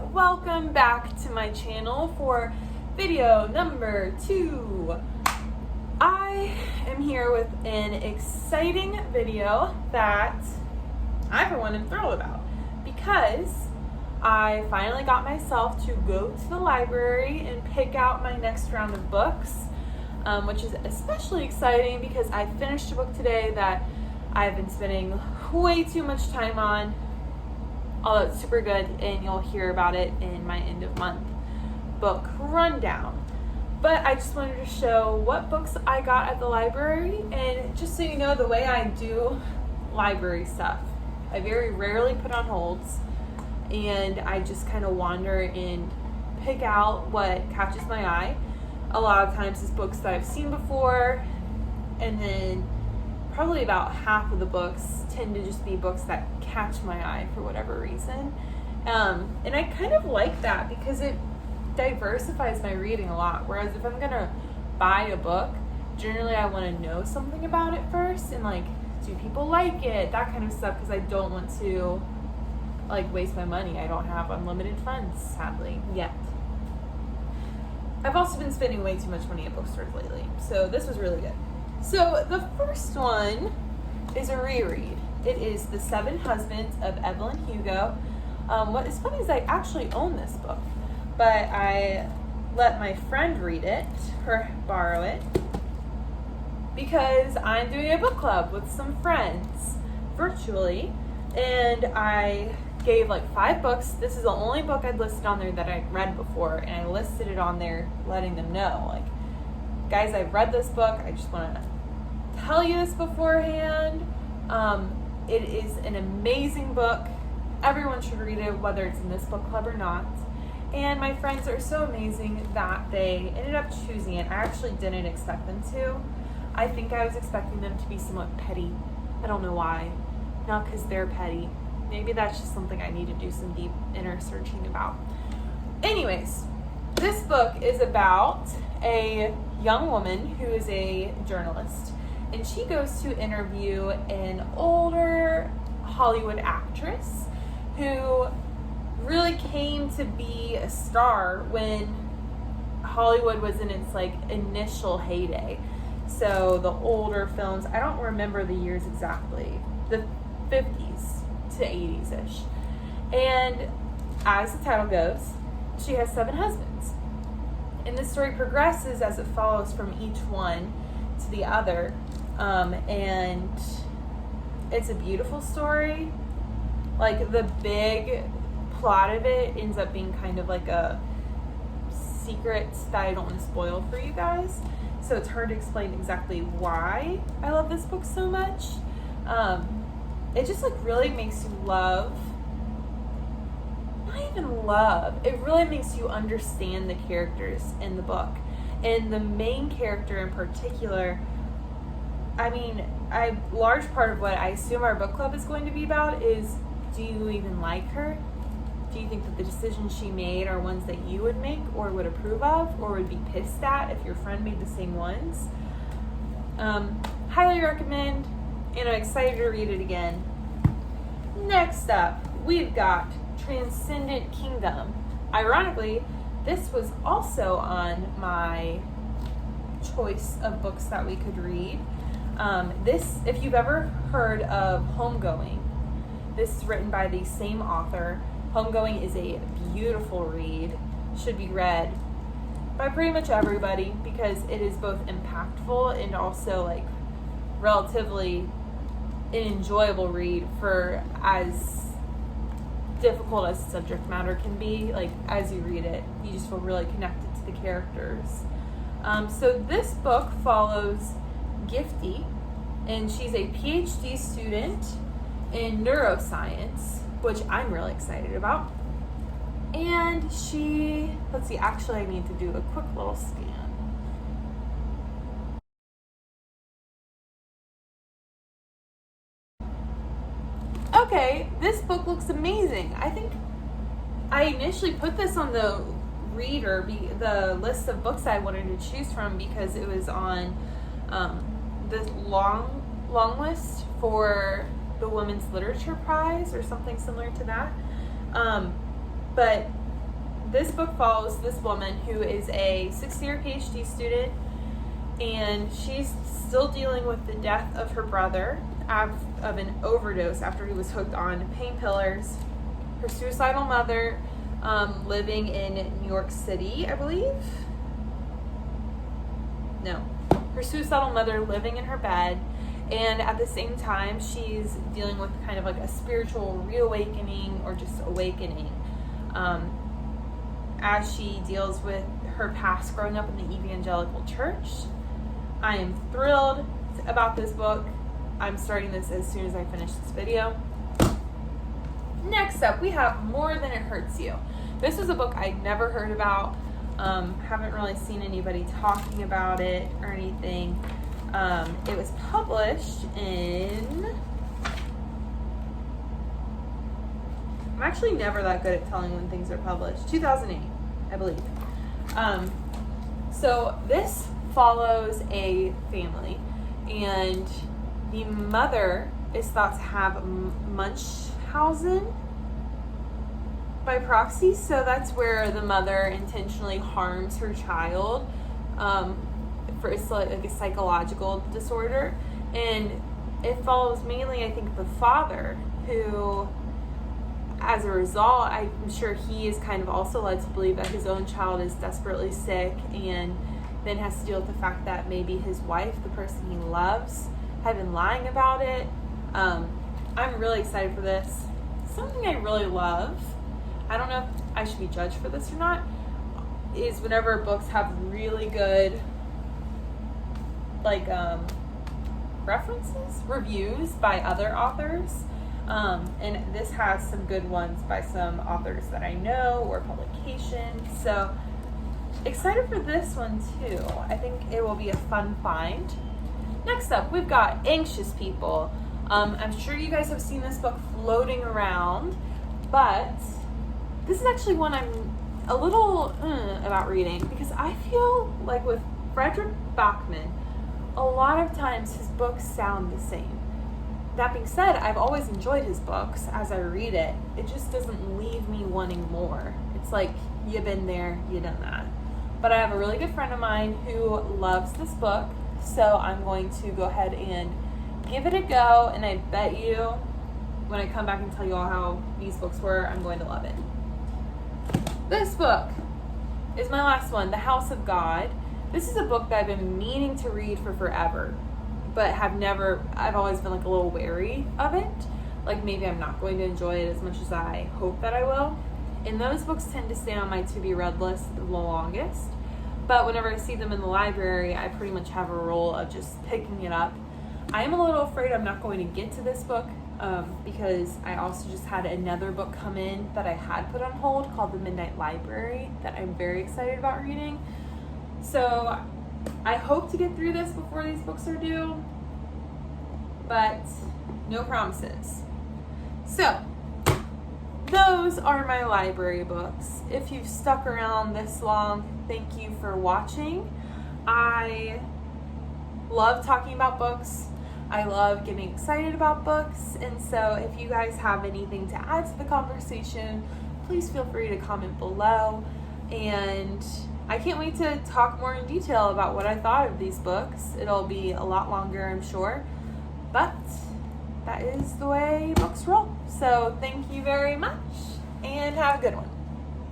welcome back to my channel for video number 2. I am here with an exciting video that I for one am thrilled about because I finally got myself to go to the library and pick out my next round of books, which is especially exciting because I finished a book today that I've been spending way too much time on. Although it's super good, and you'll hear about it in my end of month book rundown. But I just wanted to show what books I got at the library, and just so you know the way I do library stuff. I very rarely put on holds, and I just kind of wander and pick out what catches my eye. A lot of times it's books that I've seen before, and then probably about half of the books tend to just be books that catch my eye for whatever reason. And I kind of like that because it diversifies my reading a lot. Whereas if I'm gonna buy a book, generally I want to know something about it first and like, do people like it? That kind of stuff, because I don't want to like waste my money. I don't have unlimited funds, sadly, yet. I've also been spending way too much money at bookstores lately, so this was really good. So the first one is a reread. It is The Seven Husbands of Evelyn Hugo. What is funny is I actually own this book, but I let my friend read it, or borrow it, because I'm doing a book club with some friends virtually, and I gave like 5 books. This is the only book I'd listed on there that I'd read before, and I listed it on there letting them know, like, guys, I've read this book. I just want to tell you this beforehand. It is an amazing book. Everyone should read it, whether it's in this book club or not. And my friends are so amazing that they ended up choosing it. I actually didn't expect them to. I think I was expecting them to be somewhat petty. I don't know why. Not because they're petty. Maybe that's just something I need to do some deep inner searching about. Anyways, this book is about a young woman who is a journalist, and she goes to interview an older Hollywood actress who really came to be a star when Hollywood was in its like initial heyday. So the older films, I don't remember the years exactly, the 50s to 80s-ish. And as the title goes, she has 7 husbands. And the story progresses as it follows from each one to the other. And it's a beautiful story. Like, the big plot of it ends up being kind of like a secret that I don't want to spoil for you guys. So it's hard to explain exactly why I love this book so much. It just like really makes you it really makes you understand the characters in the book. And the main character in particular, I mean, a large part of what I assume our book club is going to be about is, do you even like her? Do you think that the decisions she made are ones that you would make or would approve of or would be pissed at if your friend made the same ones? Highly recommend, and I'm excited to read it again. Next up, we've got Transcendent Kingdom. Ironically, this was also on my choice of books that we could read. This, if you've ever heard of Homegoing, this is written by the same author. Homegoing is a beautiful read, should be read by pretty much everybody because it is both impactful and also like relatively an enjoyable read for as difficult as subject matter can be. Like, as you read it, you just feel really connected to the characters. So this book follows Gifty, and she's a PhD student in neuroscience, which I'm really excited about. And let's see, actually I need to do a quick little scan. Okay, this book looks amazing. I think I initially put this on the the list of books I wanted to choose from because it was on the long list for the Women's Literature Prize or something similar to that. But this book follows this woman who is a 6th-year PhD student, and she's still dealing with the death of her brother of an overdose after he was hooked on painkillers. Her suicidal mother living in New York City, I believe. No. Her suicidal mother living in her bed, and at the same time she's dealing with kind of like a spiritual reawakening or just awakening as she deals with her past growing up in the evangelical church. I am thrilled about this book. I'm starting this as soon as I finish this video. Next up, we have More Than It Hurts You. This is a book I'd never heard about. Haven't really seen anybody talking about it or anything. It was published in... I'm actually never that good at telling when things are published. 2008, I believe. So this follows a family, and the mother is thought to have Munchausen by proxy, so that's where the mother intentionally harms her child for it's like a psychological disorder, and it follows mainly, I think, the father who, as a result, I'm sure he is kind of also led to believe that his own child is desperately sick, and then has to deal with the fact that maybe his wife, the person he loves, had been lying about it. I'm really excited for this. Something I really love, I don't know if I should be judged for this or not, is whenever books have really good reviews by other authors. And this has some good ones by some authors that I know or publications. So excited for this one too. I think it will be a fun find. Next up, we've got Anxious People. I'm sure you guys have seen this book floating around, but this is actually one I'm a little about reading, because I feel like with Frederick Bachman, a lot of times his books sound the same. That being said, I've always enjoyed his books as I read it. It just doesn't leave me wanting more. It's like, you've been there, you've done that. But I have a really good friend of mine who loves this book, so I'm going to go ahead and give it a go, and I bet you when I come back and tell you all how these books were, I'm going to love it. This book is my last one, The House of God. This is a book that I've been meaning to read for forever, but I've always been like a little wary of it. Like maybe I'm not going to enjoy it as much as I hope that I will. And those books tend to stay on my to be read list the longest. But whenever I see them in the library, I pretty much have a rule of just picking it up. I am a little afraid I'm not going to get to this book because I also just had another book come in that I had put on hold called The Midnight Library that I'm very excited about reading. So I hope to get through this before these books are due, but no promises. So those are my library books. If you've stuck around this long, thank you for watching. I love talking about books. I love getting excited about books, and so if you guys have anything to add to the conversation, please feel free to comment below. And I can't wait to talk more in detail about what I thought of these books. It'll be a lot longer, I'm sure, but that is the way books roll. So thank you very much, and have a good one.